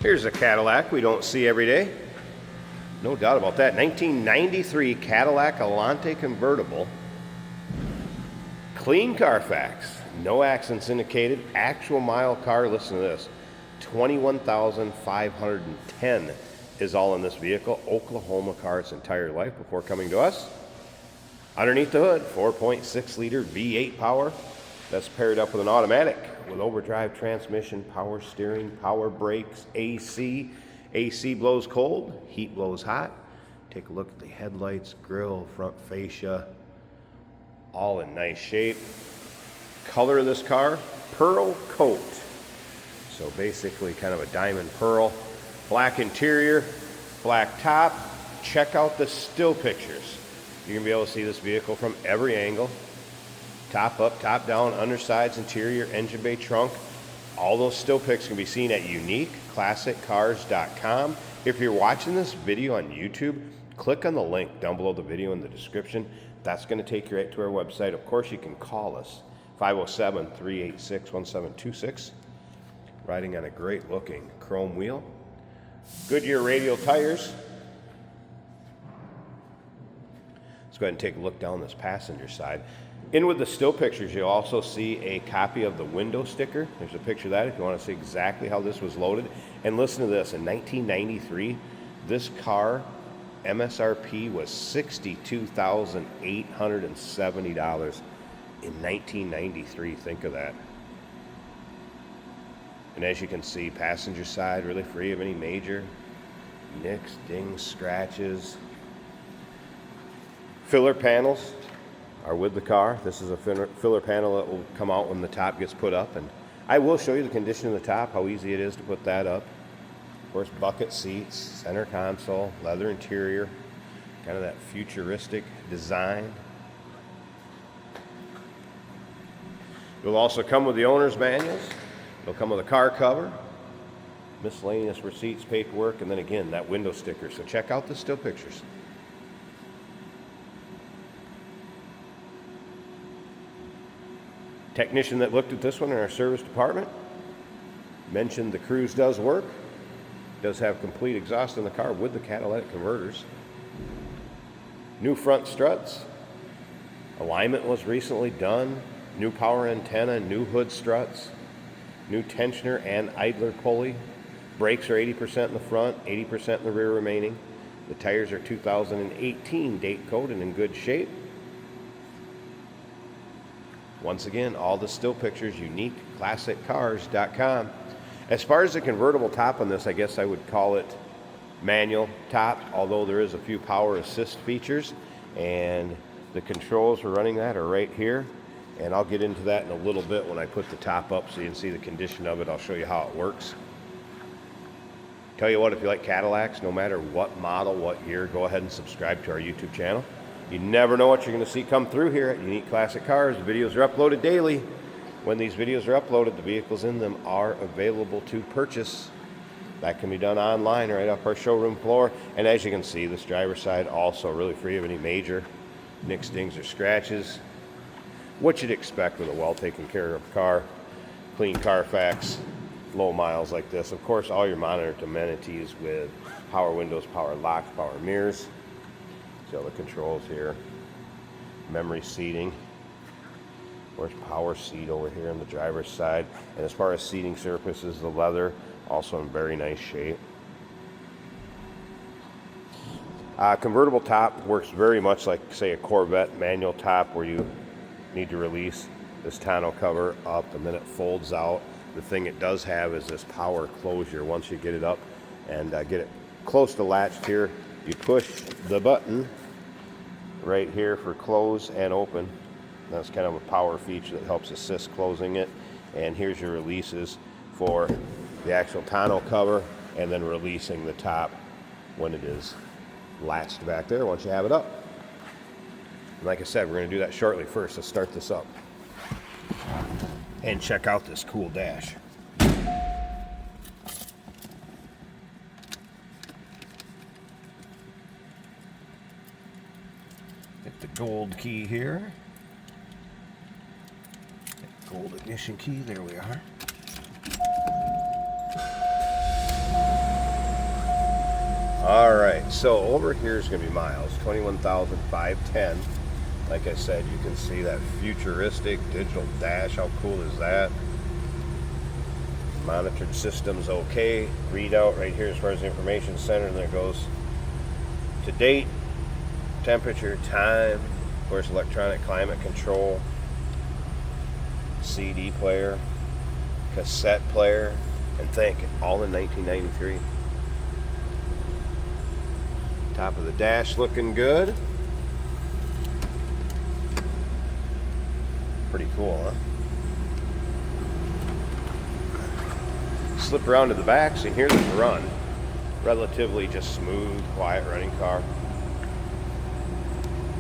Here's a Cadillac we don't see every day. No doubt about that. 1993 Cadillac Allante Convertible. Clean Carfax. No accidents indicated. Actual mile car. Listen to this. 21,510 is all in this vehicle. Oklahoma car its entire life before coming to us. Underneath the hood, 4.6 liter V8 power. That's paired up with an automatic with overdrive transmission, power steering, power brakes, AC. AC blows cold, heat blows hot. Take a look at the headlights, grille, front fascia, all in nice shape. Color of this car, pearl coat. So basically kind of a diamond pearl. Black interior, black top. Check out the still pictures. You're gonna be able to see this vehicle from every angle. Top up, top down, undersides, interior, engine bay, trunk. All those still pics can be seen at uniqueclassiccars.com. If you're watching this video on YouTube, click on the link down below the video in the description. That's going to take you right to our website. Of course, you can call us, 507-386-1726. Riding on a great looking chrome wheel. Goodyear radial tires. Let's go ahead and take a look down this passenger side. In with the still pictures, you'll also see a copy of the window sticker. There's a picture of that if you want to see exactly how this was loaded. And listen to this, in 1993, this car MSRP was $62,870 in 1993. Think of that. And as you can see, passenger side really free of any major nicks, dings, scratches. Filler panels are with the car. This is a filler panel that will come out when the top gets put up, and I will show you the condition of the top, how easy it is to put that up. Of course, bucket seats, center console, leather interior, kind of that futuristic design. It'll also come with the owner's manuals. It'll come with a car cover, miscellaneous receipts, paperwork, and then again, that window sticker. So check out the still pictures. Technician that looked at this one in our service department mentioned the cruise does work. Does have complete exhaust in the car with the catalytic converters. New front struts. Alignment was recently done. New power antenna, new hood struts. New tensioner and idler pulley. Brakes are 80% in the front, 80% in the rear remaining. The tires are 2018 date code and in good shape. Once again, all the still pictures, uniqueclassiccars.com. As far as the convertible top on this, I guess I would call it manual top, although there is a few power assist features, and the controls for running that are right here. And I'll get into that in a little bit when I put the top up so you can see the condition of it. I'll show you how it works. Tell you what, if you like Cadillacs, no matter what model, what year, go ahead and subscribe to our YouTube channel. You never know what you're going to see come through here at Unique Classic Cars. The videos are uploaded daily. When these videos are uploaded, the vehicles in them are available to purchase. That can be done online right off our showroom floor. And as you can see, this driver's side also really free of any major nicks, dings, or scratches. What you'd expect with a well taken care of car. Clean Carfax, low miles like this. Of course, all your monitored amenities with power windows, power locks, power mirrors. See all the controls here. Memory seating. There's power seat over here on the driver's side. And as far as seating surfaces, the leather also in very nice shape. Convertible top works very much like, say, a Corvette manual top where you need to release this tonneau cover up and then it folds out. The thing it does have is this power closure. Once you get it up and get it close to latched here, you push the button right here for close and open. That's kind of a power feature that helps assist closing it. And here's your releases for the actual tonneau cover and then releasing the top when it is latched back there once you have it up. And like I said, we're going to do that shortly. First, let's start this up and check out this cool dash. Get the gold key here. Gold ignition key, there we are. All right, so over here is going to be miles, 21,510. Like I said, you can see that futuristic digital dash. How cool is that? Monitored systems okay. Readout right here as far as the information center, and there goes to date, temperature, time, of course, electronic climate control, CD player, cassette player, and think, all in 1993. Top of the dash looking good. Pretty cool, huh? Slip around to the back, so here's the run. Relatively just smooth, quiet running car.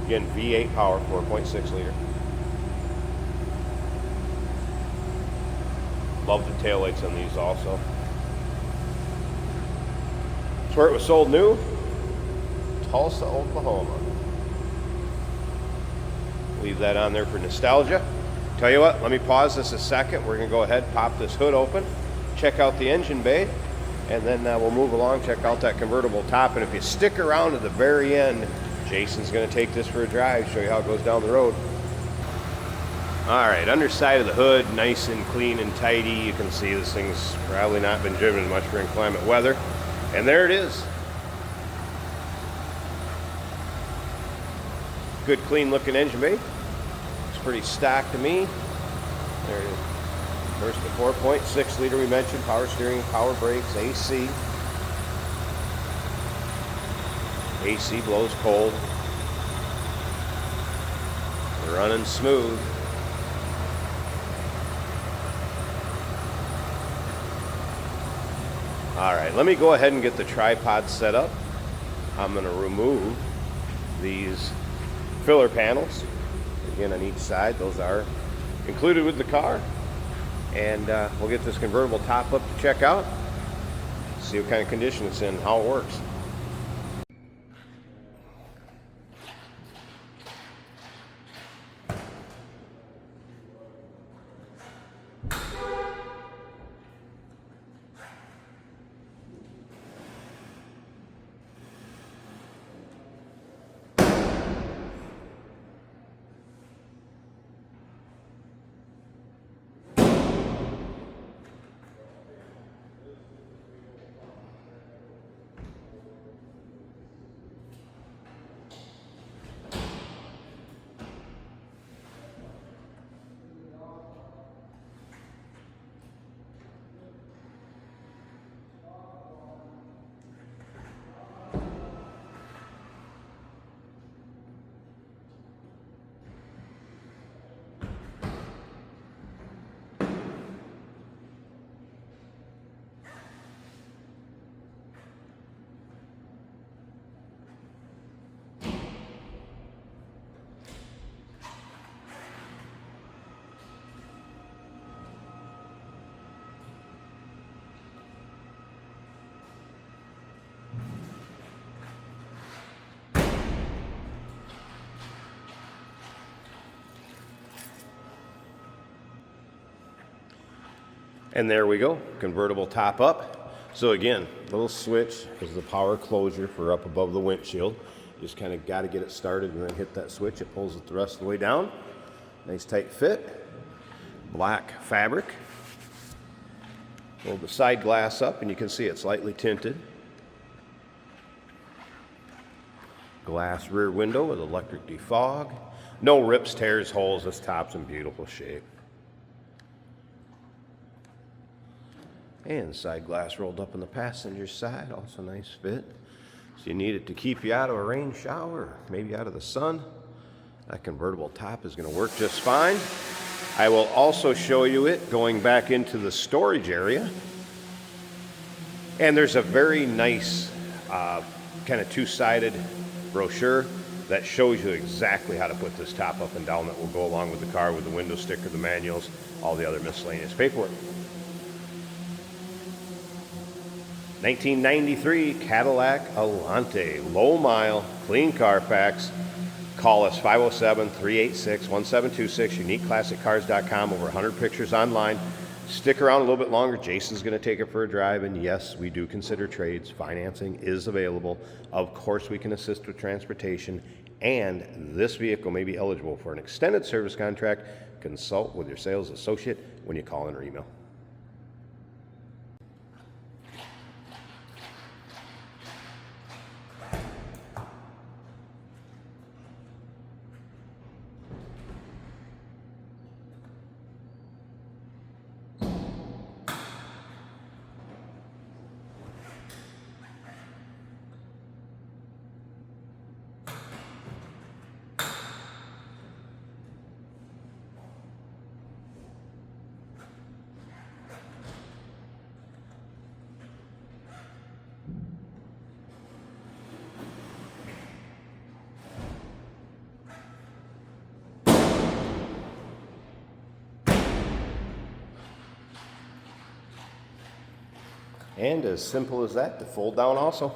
Again, V8 power, 4.6 liter. Love the taillights on these also. It's where it was sold new, Tulsa, Oklahoma. Leave that on there for nostalgia. Tell you what, let me pause this a second. We're gonna go ahead, pop this hood open, check out the engine bay, and then we'll move along, check out that convertible top. And if you stick around to the very end, Jason's gonna take this for a drive, show you how it goes down the road. All right, underside of the hood, nice and clean and tidy. You can see this thing's probably not been driven in much for inclement weather. And there it is. Good, clean looking engine bay. It's pretty stock to me. There it is. First, the 4.6 liter we mentioned, power steering, power brakes, AC. AC blows cold. We're running smooth. All right, let me go ahead and get the tripod set up. I'm going to remove these filler panels. Again, on each side, those are included with the car. And we'll get this convertible top up to check out, see what kind of condition it's in, how it works. And there we go, convertible top up. So again, little switch is the power closure for up above the windshield. Just kind of got to get it started and then hit that switch. It pulls it the rest of the way down. Nice tight fit. Black fabric. Pull the side glass up and you can see it's lightly tinted. Glass rear window with electric defog. No rips, tears, holes. This top's in beautiful shape. And side glass rolled up on the passenger side, also nice fit. So you need it to keep you out of a rain shower, or maybe out of the sun. That convertible top is going to work just fine. I will also show you it going back into the storage area. And there's a very nice kind of two-sided brochure that shows you exactly how to put this top up and down that will go along with the car, with the window sticker, the manuals, all the other miscellaneous paperwork. 1993 Cadillac Allante, low mile, clean Carfax. Call us 507-386-1726, uniqueclassiccars.com, over 100 pictures online. Stick around a little bit longer. Jason's going to take it for a drive, and yes, we do consider trades. Financing is available. Of course, we can assist with transportation, and this vehicle may be eligible for an extended service contract. Consult with your sales associate when you call in or email. And as simple as that, to fold down also.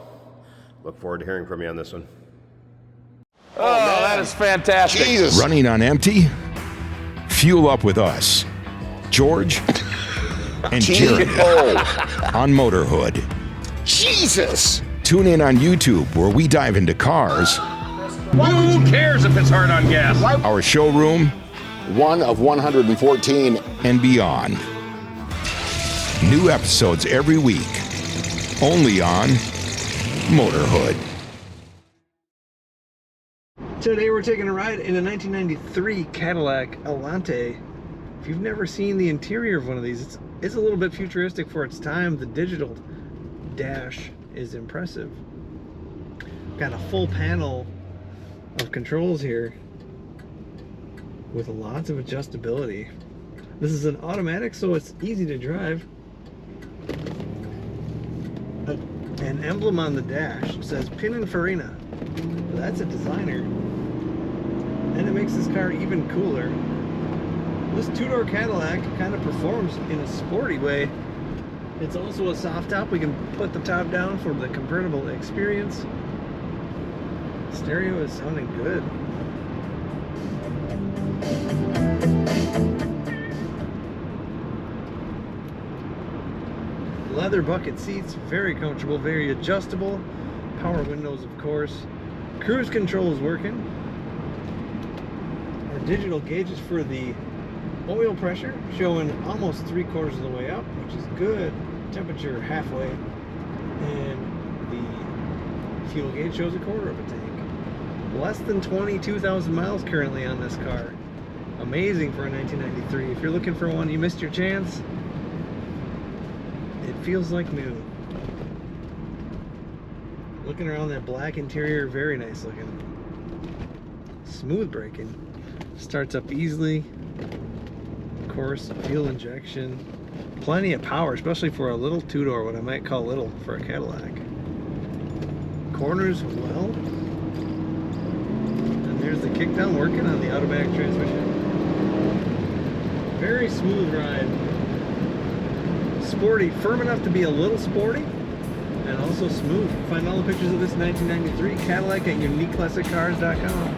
Look forward to hearing from you on this one. Oh, that is fantastic. Jesus. Running on empty? Fuel up with us, George and Jared on Motorhood. Jesus! Tune in on YouTube where we dive into cars. Who cares if it's hard on gas? Our showroom. One of 114. And beyond. New episodes every week. Only on Motorhood. Today we're taking a ride in a 1993 Cadillac Allante. If you've never seen the interior of one of these, it's a little bit futuristic for its time. The digital dash is impressive. Got a full panel of controls here with lots of adjustability. This is an automatic, so it's easy to drive. An emblem on the dash says Pininfarina. That's a designer. And it makes this car even cooler. This two-door Cadillac kind of performs in a sporty way. It's also a soft top. We can put the top down for the convertible experience. Stereo is sounding good. Leather bucket seats, very comfortable, very adjustable. Power windows, of course. Cruise control is working. Our digital gauges for the oil pressure showing almost 3/4 of the way up, which is good. Temperature halfway. And the fuel gauge shows 1/4 of a tank. Less than 22,000 miles currently on this car. Amazing for a 1993. If you're looking for one, you missed your chance. It feels like new. Looking around that black interior, very nice looking. Smooth braking. Starts up easily. Of course, fuel injection. Plenty of power, especially for a little two-door, what I might call little for a Cadillac. Corners well. And there's the kickdown working on the automatic transmission. Very smooth ride. Sporty, firm enough to be a little sporty, and also smooth. Find all the pictures of this 1993 Cadillac at uniqueclassiccars.com.